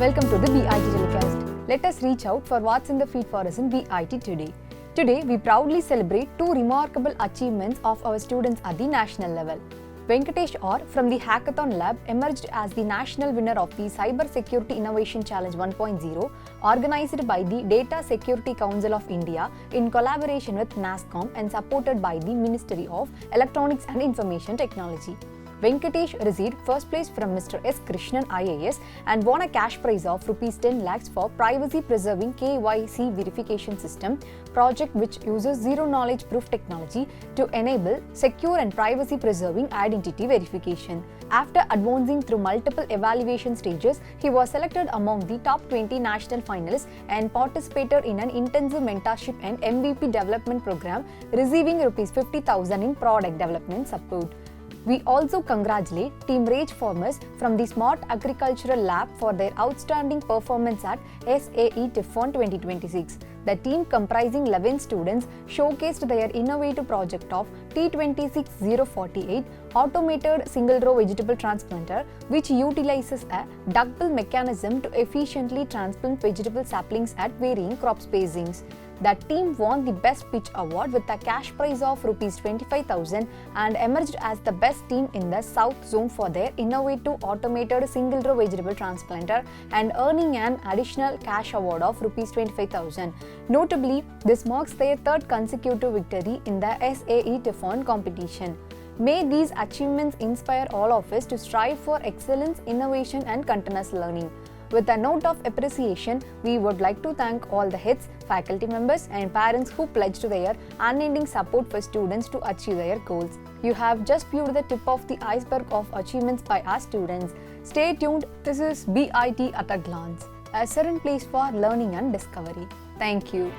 Welcome to the BIT Telecast. Let us reach out for what's in the feed for us in BIT today. Today, we proudly celebrate two remarkable achievements of our students at the national level. Venkatesh R from the Hackathon Lab emerged as the national winner of the Cyber Security Innovation Challenge 1.0 organized by the Data Security Council of India in collaboration with NASSCOM and supported by the Ministry of Electronics and Information Technology. Venkatesh received first place from Mr. S. Krishnan IAS and won a cash prize of Rs 10 lakhs for privacy preserving KYC verification system project which uses zero knowledge proof technology to enable secure and privacy preserving identity verification. After advancing through multiple evaluation stages, he was selected among the top 20 national finalists and participated in an intensive mentorship and MVP development program, receiving Rs 50,000 in product development support. We also congratulate Team Rage Farmers from the Smart Agricultural Lab for their outstanding performance at SAE TIFAN 2026. The team comprising 11 students showcased their innovative project of T26048 automated single-row vegetable transplanter, which utilizes a ductile mechanism to efficiently transplant vegetable saplings at varying crop spacings. The team won the Best Pitch Award with a cash prize of Rs 25,000 and emerged as the best team in the South Zone for their innovative automated single-row vegetable transplanter and earning an additional cash award of Rs 25,000. Notably, this marks their third consecutive victory in the SAE TIFAN competition. May these achievements inspire all of us to strive for excellence, innovation and continuous learning. With a note of appreciation, we would like to thank all the heads, faculty members and parents who pledged their unending support for students to achieve their goals. You have just viewed the tip of the iceberg of achievements by our students. Stay tuned, this is BIT at a glance, a certain place for learning and discovery. Thank you.